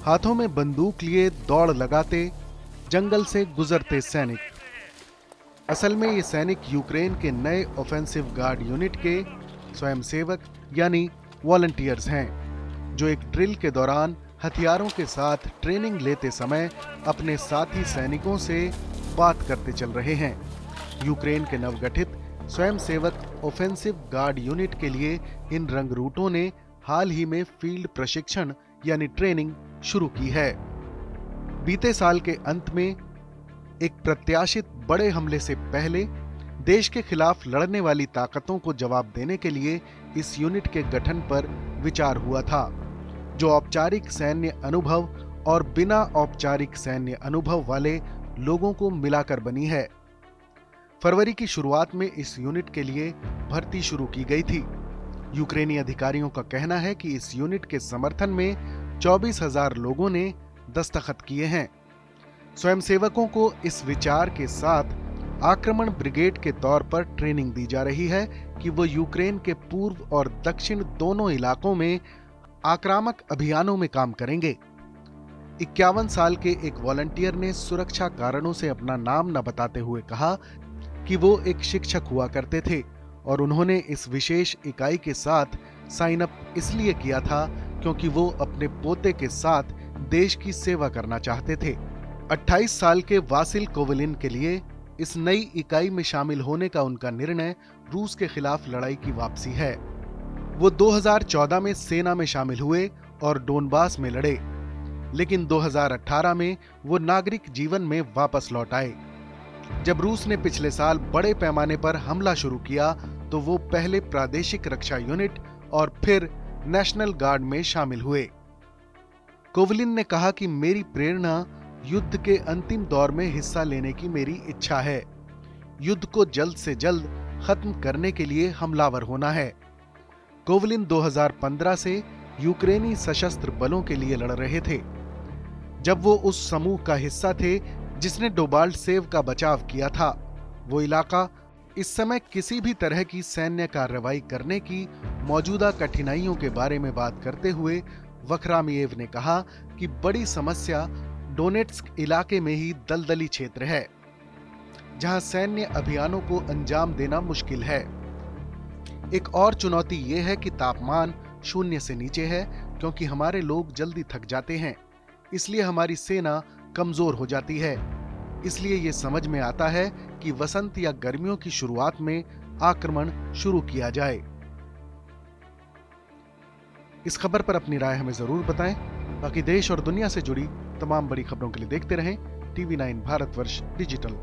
हाथों में बंदूक लिए दौड़ लगाते जंगल से गुजरते सैनिक। असल में ये सैनिक यूक्रेन के नए ऑफेंसिव गार्ड यूनिट के स्वयंसेवक यानी वॉलंटियर्स हैं, जो एक ड्रिल के दौरान हथियारों के साथ ट्रेनिंग लेते समय अपने साथी सैनिकों से बात करते चल रहे हैं। यूक्रेन के नवगठित स्वयंसेवक ऑफेंसिव गार्ड यूनिट के लिए इन रंगरूटों ने हाल ही में फील्ड प्रशिक्षण यानी ट्रेनिंग शुरू की है। बीते साल के अंत में एक प्रत्याशित बड़े हमले से पहले देश के खिलाफ लड़ने वाली ताकतों को जवाब देने के लिए इस यूनिट के गठन पर विचार हुआ था, जो औपचारिक सैन्य अनुभव और बिना औपचारिक सैन्य अनुभव वाले लोगों को मिलाकर बनी है। फरवरी की शुरुआत में इस यूनिट के लिए भर्ती शुरू की गई थी। यूक्रेनी अधिकारियों का कहना है कि इस यूनिट के समर्थन में 24,000 लोगों ने दस्तखत किए हैं। स्वयंसेवकों को इस विचार के साथ आक्रमण ब्रिगेड के तौर पर ट्रेनिंग दी जा रही है कि वो यूक्रेन के पूर्व और दक्षिण दोनों इलाकों में आक्रामक अभियानों में काम करेंगे। 51 साल के एक वॉलंटियर ने सुरक्षा कारणों से अपना नाम न बताते हुए कहा कि वो एक शिक्षक हुआ करते थे और उन्होंने इस विशेष इकाई के साथ साइन अप इसलिए किया था क्योंकि वो अपने पोते के साथ देश की सेवा करना चाहते थे। 28 साल के वासिल कोवलिन के लिए इस नई इकाई में शामिल होने का उनका निर्णय रूस के खिलाफ लड़ाई की वापसी है। वो 2014 में सेना में शामिल हुए और डोनबास में लड़े, लेकिन 2018 में वो नागरिक जीवन में वापस लौट आए। जब रूस ने पिछले साल बड़े पैमाने पर हमला शुरू किया तो वो पहले प्रादेशिक रक्षा यूनिट और फिर नेशनल गार्ड में शामिल हुए। कोवलिन ने कहा कि मेरी प्रेरणा युद्ध के अंतिम दौर में हिस्सा लेने की मेरी इच्छा है। युद्ध को जल्द से जल्द खत्म करने के लिए हमलावर होना है। कोवलिन 2015 से यूक्रेनी सशस्त्र बलों के लिए लड़ रहे थे, जब वो उस समूह का हिस्सा थे जिसने डोबाल्टसेव का बचाव किया था। वो इलाका इस समय किसी भी तरह की सैन्य कार्रवाई करने की मौजूदा कठिनाइयों के बारे में बात करते हुए वखरामियेव ने कहा कि बड़ी समस्या डोनेट्स्क इलाके में ही दलदली क्षेत्र है, जहां सैन्य अभियानों को अंजाम देना मुश्किल है। एक और चुनौती यह है कि तापमान 0 से नीचे है, क्योंकि हमारे लोग जल्दी थक जाते हैं, इसलिए हमारी सेना कमजोर हो जाती है। इसलिए यह समझ में आता है कि वसंत या गर्मियों की शुरुआत में आक्रमण शुरू किया जाए। इस खबर पर अपनी राय हमें जरूर बताएं। बाकी देश और दुनिया से जुड़ी तमाम बड़ी खबरों के लिए देखते रहें टीवी 9 भारतवर्ष डिजिटल।